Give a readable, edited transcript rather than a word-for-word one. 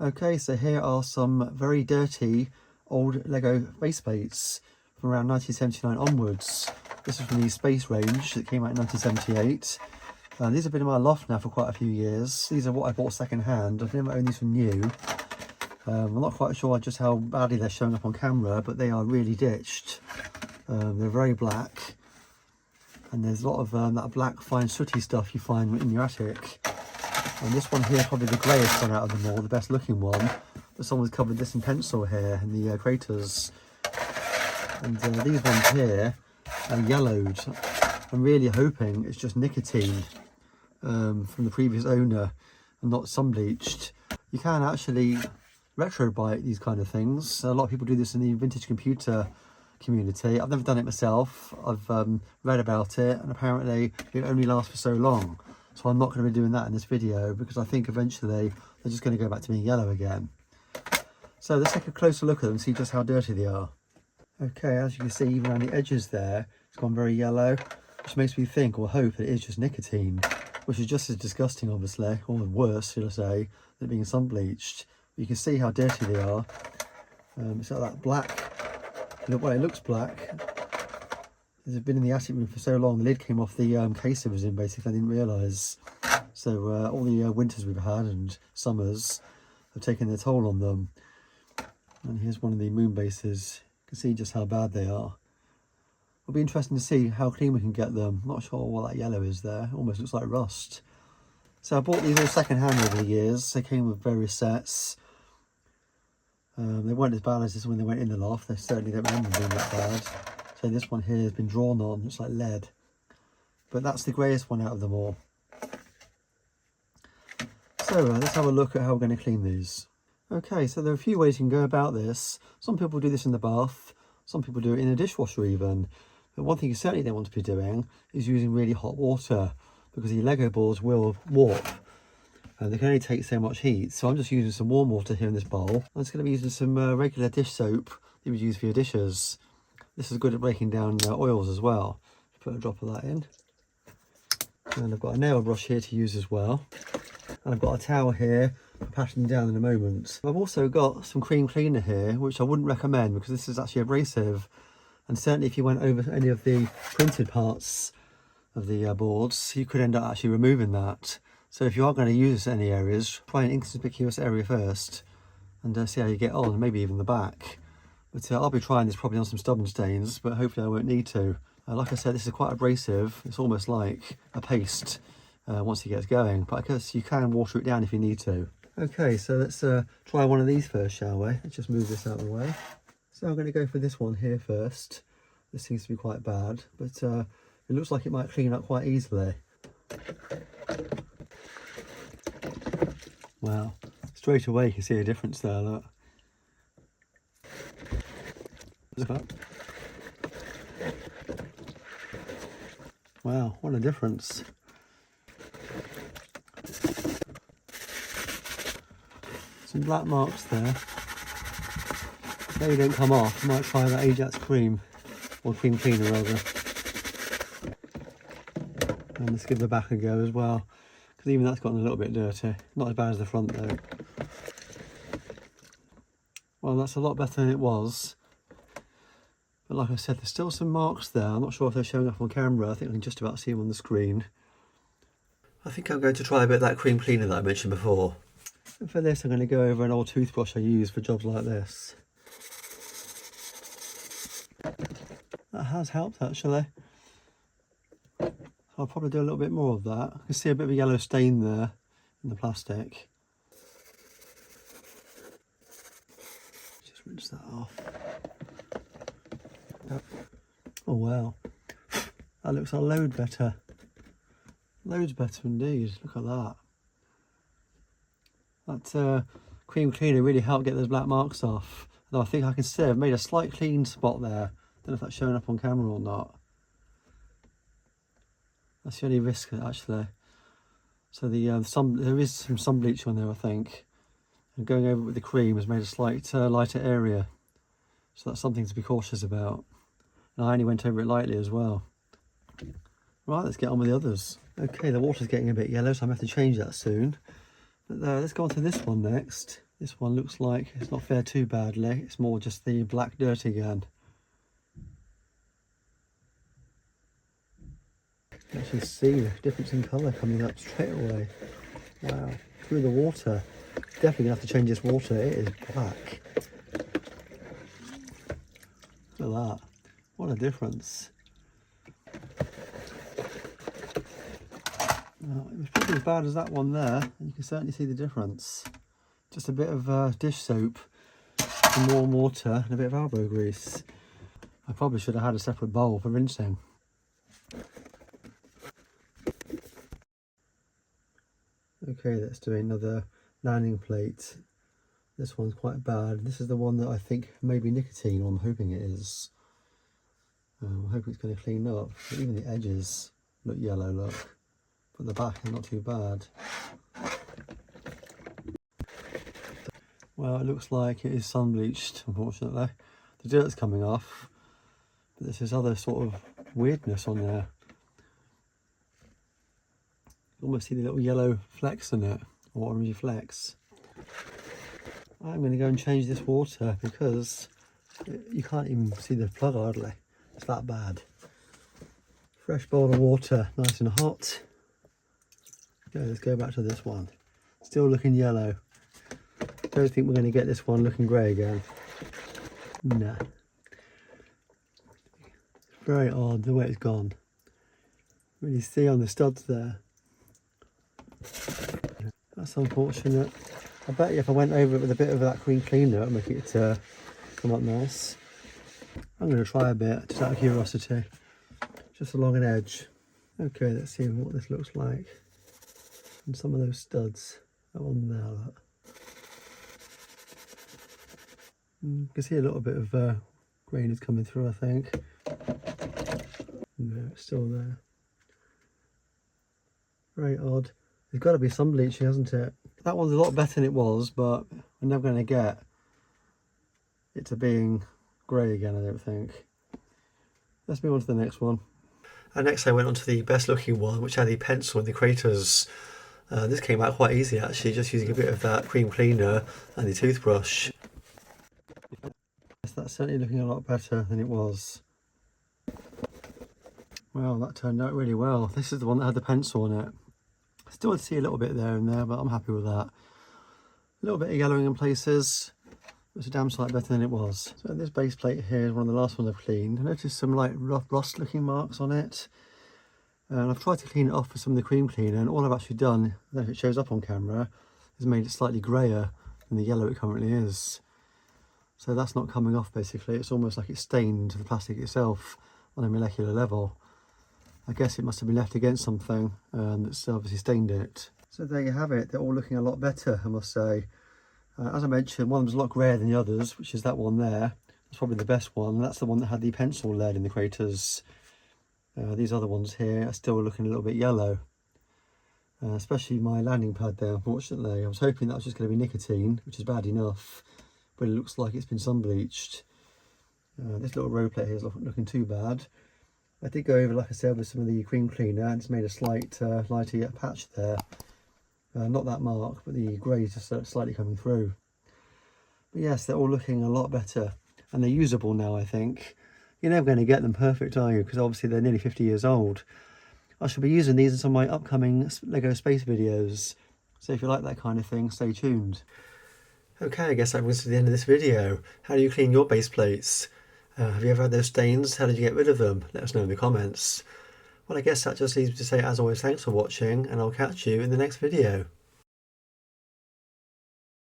Okay, so here are some very dirty old Lego face plates from around 1979 onwards. This is from the Space range that came out in 1978. These have been in my loft now for quite a few years. These are what I bought second hand. I've never owned these from new. I'm not quite sure just how badly they're showing up on camera, but they are really ditched. They're very black, and there's a lot of that black fine sooty stuff you find in your attic. And this one here, probably the greyest one out of them all, the best looking one. But someone's covered this in pencil here in the craters. And these ones here are yellowed. I'm really hoping it's just nicotine from the previous owner and not sun bleached. You can actually retro bite these kind of things. A lot of people do this in the vintage computer community. I've never done it myself. I've read about it, and apparently it only lasts for so long. So I'm not going to be doing that in this video because I think eventually they're just going to go back to being yellow again. So let's take a closer look at them and see just how dirty they are. Okay, as you can see, even around the edges there, it's gone very yellow, which makes me think or hope that it is just nicotine, which is just as disgusting, obviously, or worse, should I say, than being sun bleached. But you can see how dirty they are. It's got that black, well, it looks black. It's been in the attic room for so long, the lid came off the case it was in, basically. I didn't realise. So all the winters we've had and summers have taken their toll on them. And here's one of the moon bases. You can see just how bad they are. It'll be interesting to see how clean we can get them. I'm not sure what that yellow is there. It almost looks like rust. So I bought these all second hand over the years. They came with various sets. They weren't as bad as this when they went in the loft. They certainly don't remember being that bad. So this one here has been drawn on. It's like lead. But that's the greyest one out of them all. So let's have a look at how we're going to clean these. Okay, so there are a few ways you can go about this. Some people do this in the bath. Some people do it in a dishwasher even. But one thing you certainly don't want to be doing is using really hot water, because the Lego balls will warp. And they can only take so much heat. So I'm just using some warm water here in this bowl. I'm just going to be using some regular dish soap that you would use for your dishes. This is good at breaking down oils as well. Put a drop of that in. And I've got a nail brush here to use as well. And I've got a towel here for patting down in a moment. I've also got some cream cleaner here, which I wouldn't recommend because this is actually abrasive. And certainly if you went over any of the printed parts of the boards, you could end up actually removing that. So if you are going to use this in any areas, try an inconspicuous area first and see how you get on, maybe even the back. But I'll be trying this probably on some stubborn stains, but hopefully I won't need to. Like I said, this is quite abrasive. It's almost like a paste once it gets going, but I guess you can water it down if you need to. Okay, so let's try one of these first, shall we? Let's just move this out of the way. So I'm going to go for this one here first. This seems to be quite bad, but it looks like it might clean up quite easily. Wow, straight away you can see a difference there, look. Wow, what a difference. Some black marks there. They don't come off. I might try that Ajax cream, or cream cleaner rather. And let's give the back a go as well, because even that's gotten a little bit dirty. Not as bad as the front though. Well, that's a lot better than it was. But like I said, there's still some marks there. I'm not sure if they're showing up on camera. I think I can just about see them on the screen. I think I'm going to try a bit of that cream cleaner that I mentioned before. And for this, I'm going to go over an old toothbrush I use for jobs like this. That has helped actually. So I'll probably do a little bit more of that. I can see a bit of a yellow stain there in the plastic. Just rinse that off. Oh wow, that looks a load better. Loads better indeed. Look at that. That cream cleaner really helped get those black marks off. And I think I can see I've made a slight clean spot there. Don't know if that's showing up on camera or not. That's the only risk actually. So there is some sun bleach on there, I think. And going over with the cream has made a slight lighter area. So that's something to be cautious about. And I only went over it lightly as well. Right, let's get on with the others. Okay, the water's getting a bit yellow, so I'm going to have to change that soon. But let's go on to this one next. This one looks like it's not fared too badly. It's more just the black dirt again. You can actually see the difference in colour coming up straight away. Wow, through the water. Definitely gonna have to change this water. It is black. Look at that. What a difference. Well, it was probably as bad as that one there. You can certainly see the difference. Just a bit of dish soap, some warm water and a bit of elbow grease. I probably should have had a separate bowl for rinsing. Okay, let's do another landing plate. This one's quite bad. This is the one that I think may be nicotine, or I'm hoping it is. I'm hoping it's going to clean up. But even the edges look yellow, look. But the back is not too bad. Well, it looks like it is sun bleached, unfortunately. The dirt's coming off, but there's this other sort of weirdness on there. You almost see the little yellow flecks in it, or orangey flecks. I'm going to go and change this water because you can't even see the plug hardly. It's that bad. Fresh bowl of water, nice and hot. Okay, let's go back to this one. Still looking yellow. Don't think we're going to get this one looking grey again. Nah. Very odd the way it's gone. Really see on the studs there. That's unfortunate. I bet you if I went over it with a bit of that cream cleaner, it'll make it come up nice. I'm going to try a bit, just out of curiosity. Just along an edge. Okay, let's see what this looks like. And some of those studs. That one there, look. You can see a little bit of grain is coming through, I think. No, it's still there. Very odd. There's got to be some bleaching, hasn't it? That one's a lot better than it was, but we're never going to get it to being grey again, I don't think. Let's move on to the next one. And next I went on to the best looking one, which had the pencil and the craters. This came out quite easy actually, just using a bit of that cream cleaner and the toothbrush. Yes, that's certainly looking a lot better than it was. Well, that turned out really well. This is the one that had the pencil on it. Still see a little bit there and there, but I'm happy with that. A little bit of yellowing in places. It's a damn sight better than it was. So this base plate here is one of the last ones I've cleaned. I noticed some like rough rust looking marks on it. And I've tried to clean it off with some of the cream cleaner, and all I've actually done, I don't know if it shows up on camera, is made it slightly greyer than the yellow it currently is. So that's not coming off basically. It's almost like it's stained into the plastic itself on a molecular level. I guess it must have been left against something that's obviously stained it. So there you have it. They're all looking a lot better, I must say. As I mentioned, one of them's a lot grayer than the others, which is that one there. That's probably the best one. That's the one that had the pencil lead in the craters. These other ones here are still looking a little bit yellow. Especially my landing pad there, unfortunately. I was hoping that was just going to be nicotine, which is bad enough. But it looks like it's been sun bleached. This little row plate here is not looking too bad. I did go over, like I said, with some of the cream cleaner and it's made a slight lighter patch there. Not that mark, but the grey is just slightly coming through. But yes, they're all looking a lot better. And they're usable now, I think. You're never going to get them perfect, are you? Because obviously they're nearly 50 years old. I shall be using these in some of my upcoming LEGO Space videos. So if you like that kind of thing, stay tuned. Okay, I guess that brings us to the end of this video. How do you clean your base plates? Have you ever had those stains? How did you get rid of them? Let us know in the comments. Well, I guess that just leaves me to say, as always, thanks for watching, and I'll catch you in the next video.